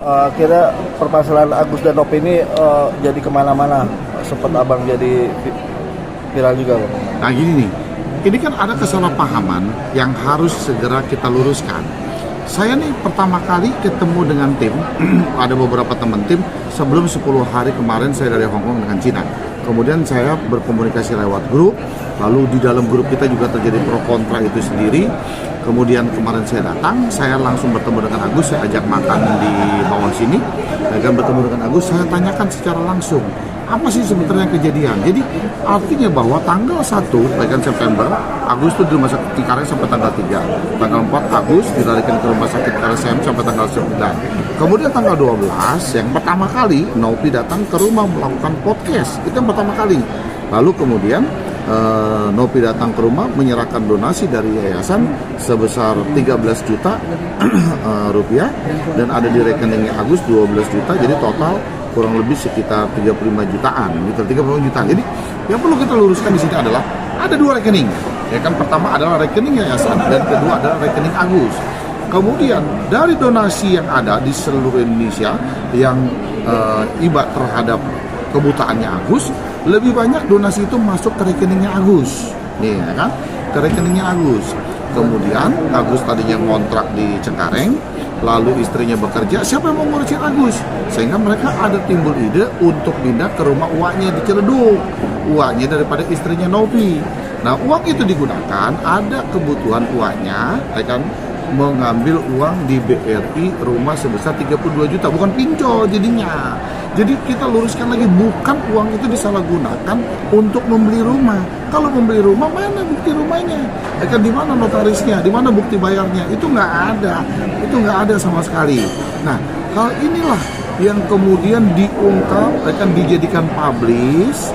Akhirnya permasalahan Agus dan Nopi ini jadi kemana-mana, sempat abang jadi viral juga Bang. Nah gini nih, ini kan ada kesalahpahaman yang harus segera kita luruskan. Saya nih pertama kali ketemu dengan tim, ada beberapa teman tim, sebelum 10 hari kemarin saya dari Hong Kong dengan Cina. Kemudian saya berkomunikasi lewat grup, lalu di dalam grup kita juga terjadi pro kontra itu sendiri. Kemudian kemarin saya datang, saya langsung bertemu dengan Agus, saya ajak makan di bawah sini. Dan bertemu dengan Agus, saya tanyakan secara langsung, apa sih sebenarnya kejadian? Jadi artinya bahwa tanggal 1 September, Agus itu di rumah sakit Cengkareng sampai tanggal 3. Tanggal 4 Agus dilarikan ke rumah sakit RSM sampai tanggal 9. Kemudian tanggal 12, yang pertama kali Nopi datang ke rumah melakukan podcast. Itu yang pertama kali. Lalu kemudian Nopi datang ke rumah menyerahkan donasi dari yayasan sebesar 13 juta rupiah dan ada di rekeningnya Agus 12 juta, jadi total kurang lebih sekitar 35 jutaan, gitu, 35 jutaan. Jadi yang perlu kita luruskan di sini adalah ada dua rekening. Ya kan, pertama adalah rekening yayasan dan kedua adalah rekening Agus. Kemudian dari donasi yang ada di seluruh Indonesia yang iba terhadap kebutaannya Agus, lebih banyak donasi itu masuk ke rekeningnya Agus, nih ya kan, ke rekeningnya Agus. Kemudian Agus tadinya ngontrak di Cengkareng, lalu istrinya bekerja, siapa yang mau ngurusin Agus? Sehingga mereka ada timbul ide untuk pindah ke rumah uaknya di Ciledug, uaknya daripada istrinya Nopi. Nah uang itu digunakan, ada kebutuhan uaknya, ya kan, mengambil uang di BRI rumah sebesar 32 juta, bukan pinjol jadinya. Jadi kita luruskan lagi, bukan uang itu disalahgunakan untuk membeli rumah. Kalau membeli rumah, mana bukti rumahnya? Ya kan, di mana notarisnya? Di mana bukti bayarnya? Itu nggak ada. Itu nggak ada sama sekali. Nah, hal inilah yang kemudian diungkap, akan dijadikan publish,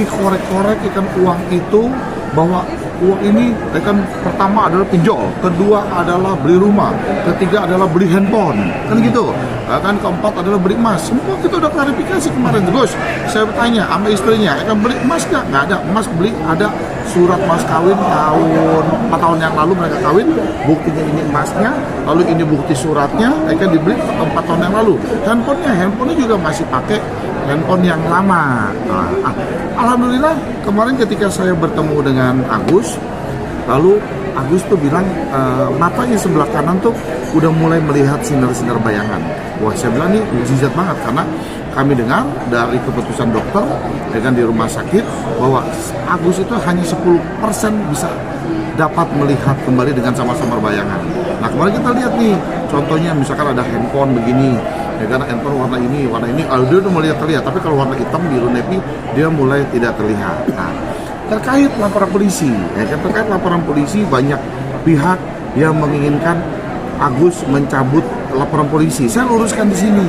dikorek-korek ikan uang itu, bahwa uang ini kan pertama adalah pinjol, kedua adalah beli rumah, ketiga adalah beli handphone, kan gitu. Kan keempat adalah beli emas. Semua kita udah klarifikasi kemarin. Terus saya bertanya sama istrinya, kan beli emas nggak? Nggak ada emas, beli ada surat mas kawin tahun 4 tahun yang lalu mereka kawin, buktinya ini emasnya, lalu ini bukti suratnya, kan dibeli 4 tahun yang lalu. Handphonenya juga masih pakai handphone yang lama. Alhamdulillah kemarin ketika saya bertemu dengan Agus, lalu Agus tuh bilang matanya sebelah kanan tuh udah mulai melihat sinar-sinar bayangan. Wah, saya bilang nih mukjizat banget, karena kami dengar dari keputusan dokter dengan di rumah sakit bahwa Agus itu hanya 10% bisa dapat melihat kembali dengan sama-sama bayangan. Nah kemarin kita lihat nih, contohnya misalkan ada handphone begini, ya karena handphone warna ini, dia udah mulai terlihat, tapi kalau warna hitam, biru, navy, dia mulai tidak terlihat. Nah, terkait laporan polisi, ya kan, terkait laporan polisi banyak pihak yang menginginkan Agus mencabut laporan polisi. Saya luruskan di sini,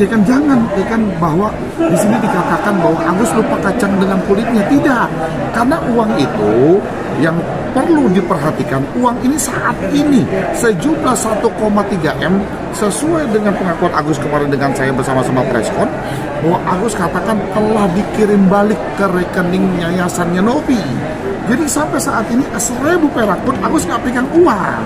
ya kan, jangan, ya kan, bahwa di sini dikatakan bahwa Agus lupa kacang dengan kulitnya. Tidak, karena uang itu yang perlu diperhatikan, uang ini saat ini sejumlah 1,3 M sesuai dengan pengakuan Agus kemarin dengan saya bersama-sama preskon, bahwa Agus katakan telah dikirim balik ke rekening yayasannya Nopi. Jadi sampai saat ini 1.000 perak pun Agus nggak pegang uang,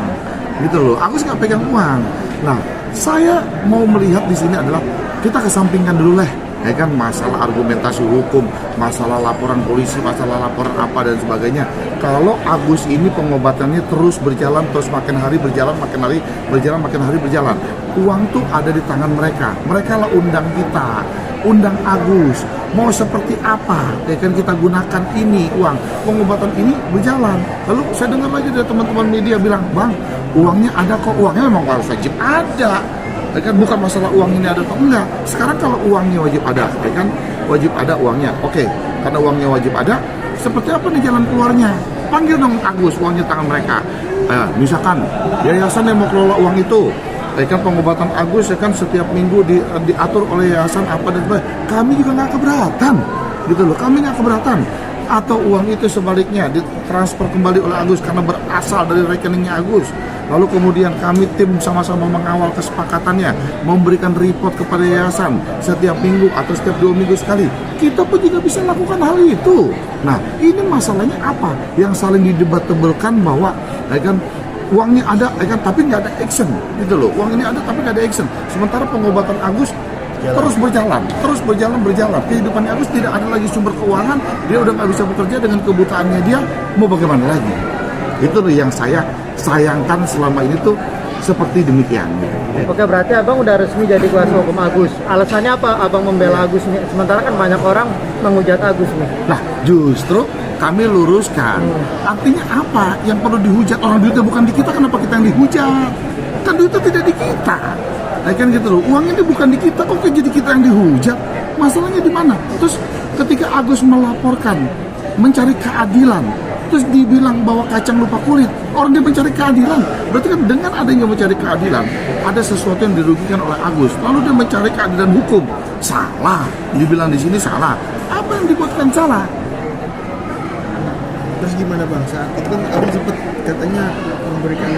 gitu loh. Agus nggak pegang uang. Nah, saya mau melihat di sini adalah kita kesampingkan dulu lah, ya kan, masalah argumentasi hukum, masalah laporan polisi, masalah laporan apa dan sebagainya. Kalau Agus ini pengobatannya terus berjalan, terus makin hari berjalan, makin hari berjalan, makin hari berjalan. Uang tuh ada di tangan mereka. Mereka lah undang kita, undang Agus. Mau seperti apa, ya kan, kita gunakan ini uang. Pengobatan ini berjalan. Lalu saya dengar lagi dari teman-teman media bilang, Bang, uangnya ada kok. Uangnya memang harus wajib ada. Ya kan, bukan masalah uang ini ada atau enggak. Sekarang kalau uangnya wajib ada, ya kan, wajib ada uangnya. Oke, karena uangnya wajib ada, seperti apa nih jalan keluarnya? Panggil dong Agus, uangnya tangan mereka. Misalkan yayasan yang mau kelola uang itu, ya kan, pengobatan Agus, ya kan, setiap minggu diatur oleh yayasan apa dan sebagainya. Kami juga nggak keberatan, gitu loh. Kami nggak keberatan. Atau uang itu sebaliknya ditransfer kembali oleh Agus karena berasal dari rekeningnya Agus. Lalu kemudian kami tim sama-sama mengawal kesepakatannya, memberikan report kepada yayasan setiap minggu atau setiap 2 minggu sekali. Kita pun juga bisa lakukan hal itu. Nah, ini masalahnya apa? Yang saling didebatebelkan bahwa, ya kan, uangnya ada, kan, tapi nggak ada action, gitu loh. Uang ini ada tapi nggak ada action. Sementara pengobatan Agus terus berjalan. Kehidupannya Agus tidak ada lagi sumber keuangan, dia udah nggak bisa bekerja dengan kebutaannya dia, mau bagaimana lagi? Itu loh yang saya sayangkan selama ini tuh seperti demikian. Oke, berarti abang udah resmi jadi kuasa hukum Agus. Alasannya apa abang membela Agus nih? Sementara kan banyak orang menghujat Agus nih. Nah, justru kami luruskan. Artinya apa? Yang perlu dihujat orang, duitnya bukan di kita, kenapa kita yang dihujat? Kan duitnya tidak di kita. Nah, kan gitu loh. Uang ini bukan di kita, kok jadi kita yang dihujat? Masalahnya di mana? Terus ketika Agus melaporkan mencari keadilan, terus dibilang bahwa kacang lupa kulit, orang dia mencari keadilan, berarti kan dengan adanya mencari keadilan ada sesuatu yang dirugikan oleh Agus, lalu dia mencari keadilan hukum, salah, dibilang di sini salah, apa yang dibuatkan salah? Terus gimana bang, saat itu kan abang sempat katanya memberikan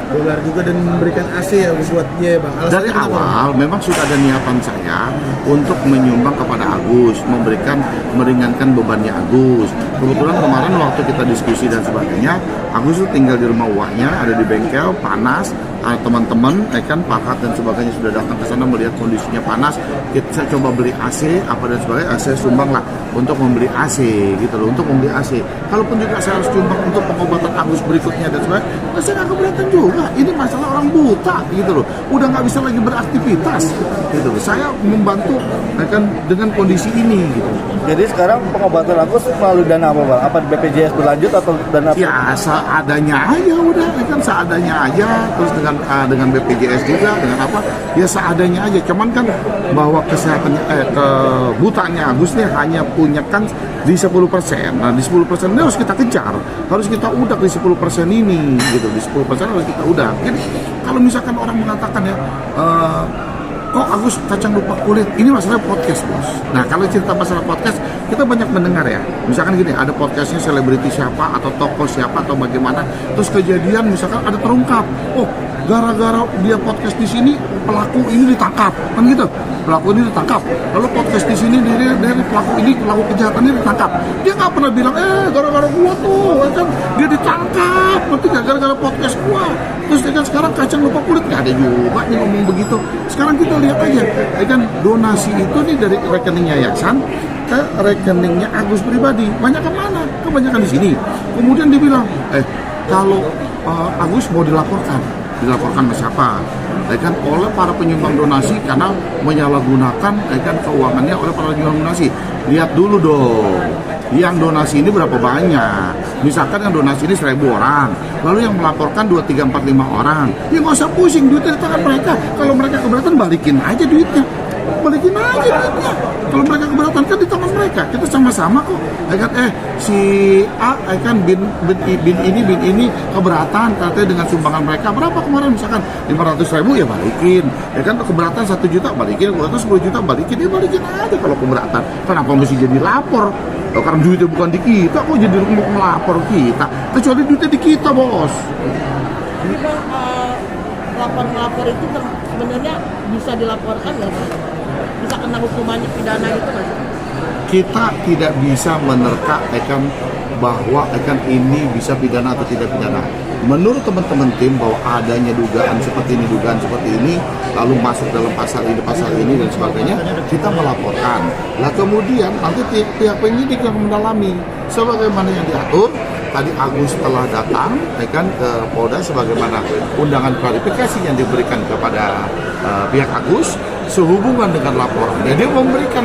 dolar juga dan memberikan AC ya buat dia bang. Alasannya Dari kenapa, awal memang sudah ada niatan saya untuk menyumbang kepada Agus, meringankan bebannya Agus. Kebetulan kemarin waktu kita diskusi dan sebagainya, Agus tuh tinggal di rumah uaknya, ada di bengkel, panas, teman-teman, kan pakat dan sebagainya sudah datang ke sana melihat kondisinya panas. Saya coba beli AC, apa dan sebagainya, saya sumbang lah untuk membeli AC, gitu loh, untuk membeli AC. Kalaupun juga saya harus sumbang untuk pengobatan Agus berikutnya dan sebagainya, saya nggak keberatan juga. Ini masalah orang buta, gitu loh, udah nggak bisa lagi beraktivitas, gitu loh. Saya membantu, kan, dengan kondisi ini, gitu. Jadi sekarang pengobatan Agus melalui dana apa bang? Apa BPJS berlanjut atau dana? Ya seadanya aja udah, kan seadanya aja. Terus dengan BPJS juga, dengan apa? Ya seadanya aja. Cuman kan bahwa kesehatannya, kebutaannya Agus nih hanya punya kan di 10%. Nah di 10% ini harus kita kejar, harus kita udak di 10% ini, gitu. Di 10% harus kita udak. Jadi kalau misalkan orang mengatakan ya, kok Agus kacang lupa kulit, ini masalah podcast bos. Nah kalau cerita masalah podcast, kita banyak mendengar ya, misalkan gini, ada podcastnya selebriti siapa atau tokoh siapa atau bagaimana, terus kejadian misalkan ada terungkap, oh gara-gara dia podcast di sini pelaku ini ditangkap, kan gitu, pelaku ini ditangkap, lalu podcast di sini dari pelaku kejahatan ini ditangkap, dia nggak pernah bilang gara-gara gua tuh, kan dia ditangkap, berarti gara-gara podcast gua. Terus kan sekarang kacang lupa kulit nggak ada juga nih ngomong begitu. Sekarang kita lihat aja, kan donasi itu nih dari rekening yayasan ke rekeningnya Agus pribadi, banyak kemana? Kebanyakan di sini. Kemudian dibilang, kalau Agus mau dilaporkan ke siapa? Kan oleh para penyumbang donasi karena menyalahgunakan kan keuangannya oleh para penyumbang donasi. Lihat dulu dong, yang donasi ini berapa banyak? Misalkan yang donasi ini 1.000 orang, lalu yang melaporkan 2, 3, 4, 5 orang. Ya nggak usah pusing, duitnya di tangan mereka. Kalau mereka keberatan, balikin aja duitnya. Kalau mereka keberatan kan di tangan mereka. Kita sama-sama kok. Kan si A kan bin ini keberatan katanya dengan sumbangan mereka berapa kemarin, misalkan 500.000 ya balikin. Kan keberatan 1 juta balikin, keberatan 10 juta balikin, ya balikin aja kalau keberatan. Kenapa mesti jadi lapor? Karena duitnya bukan di kita, kok jadi melapor kita? Kecuali duitnya di kita bos. Jadi bang, lapor itu sebenarnya bisa dilaporkan nggak sih? Bisa kena hukumannya pidana gitu nggak sih? Kita tidak bisa menerka bahwa ini bisa pidana atau tidak pidana. Menurut teman-teman tim bahwa adanya dugaan seperti ini, lalu masuk dalam pasal ini dan sebagainya, kita melaporkan. Nah kemudian nanti pihak penyidik yang mendalami sebagaimana yang diatur. Tadi Agus telah datang ke Polda sebagaimana undangan klarifikasi yang diberikan kepada pihak Agus sehubungan dengan laporan. Dan dia memberikan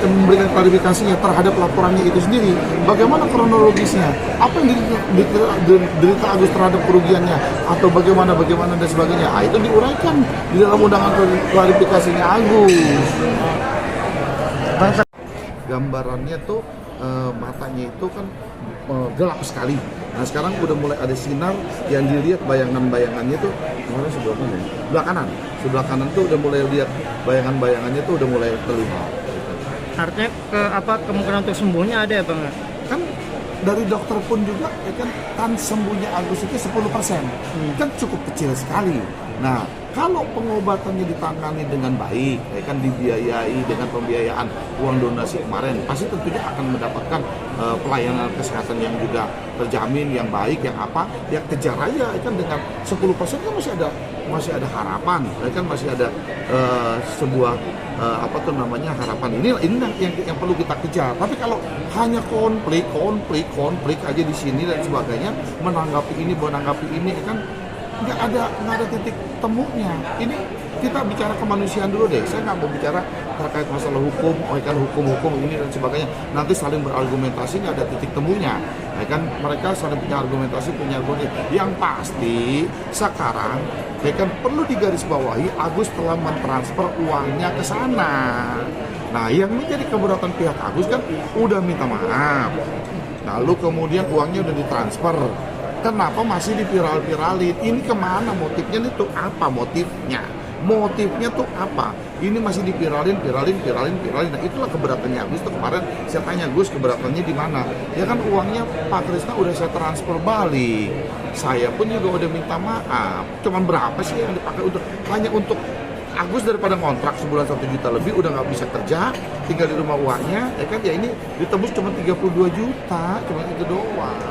memberikan klarifikasinya terhadap laporannya itu sendiri. Bagaimana kronologisnya? Apa yang diderita Agus terhadap kerugiannya atau bagaimana dan sebagainya. Itu diuraikan di dalam undangan klarifikasinya Agus. Gambarannya tuh matanya itu kan gelap sekali. Nah sekarang udah mulai ada sinar yang dilihat bayangan-bayangannya tuh kemarin sebelah mana ya? Sebelah kanan tuh udah mulai lihat bayangan-bayangannya tuh udah mulai terlihat. Artinya kemungkinan untuk sembuhnya ada ya bang? Kan dari dokter pun juga kan sembuhnya Agus itu 10%. Kan cukup kecil sekali. Nah Kalau pengobatannya ditangani dengan baik, ya kan dibiayai dengan pembiayaan uang donasi kemarin, pasti tentunya akan mendapatkan pelayanan kesehatan yang juga terjamin, yang baik, yang apa, ya kejar aja, ya kan dengan 10% kan masih ada harapan, ya kan masih ada sebuah harapan. Ini yang perlu kita kejar. Tapi kalau hanya konflik aja di sini dan sebagainya, menanggapi ini, ya kan nggak ada titik temunya. Ini kita bicara kemanusiaan dulu deh. Saya nggak mau bicara terkait masalah hukum, hukum ini dan sebagainya. Nanti saling berargumentasi nggak ada titik temunya. Ya kan mereka saling punya argumentasi. Yang pasti sekarang ya kan perlu digarisbawahi, Agus telah mentransfer uangnya ke sana. Nah, yang menjadi keberatan pihak Agus kan udah minta maaf. Lalu kemudian uangnya udah ditransfer. Kenapa masih diviral-viralin? Ini kemana motifnya? Itu apa motifnya? Motifnya tuh apa? Ini masih diviralin. Nah, itulah keberatannya Agus tuh kemarin. Saya tanya, Gus, keberatannya di mana? Ya kan uangnya Pak Krisna udah saya transfer balik. Saya pun juga udah minta maaf. Cuman berapa sih yang dipakai hanya untuk Agus, daripada kontrak sebulan 1 juta lebih udah nggak bisa kerja, tinggal di rumah uangnya, ya kan? Ya ini ditebus cuma 32 juta, cuma itu doang.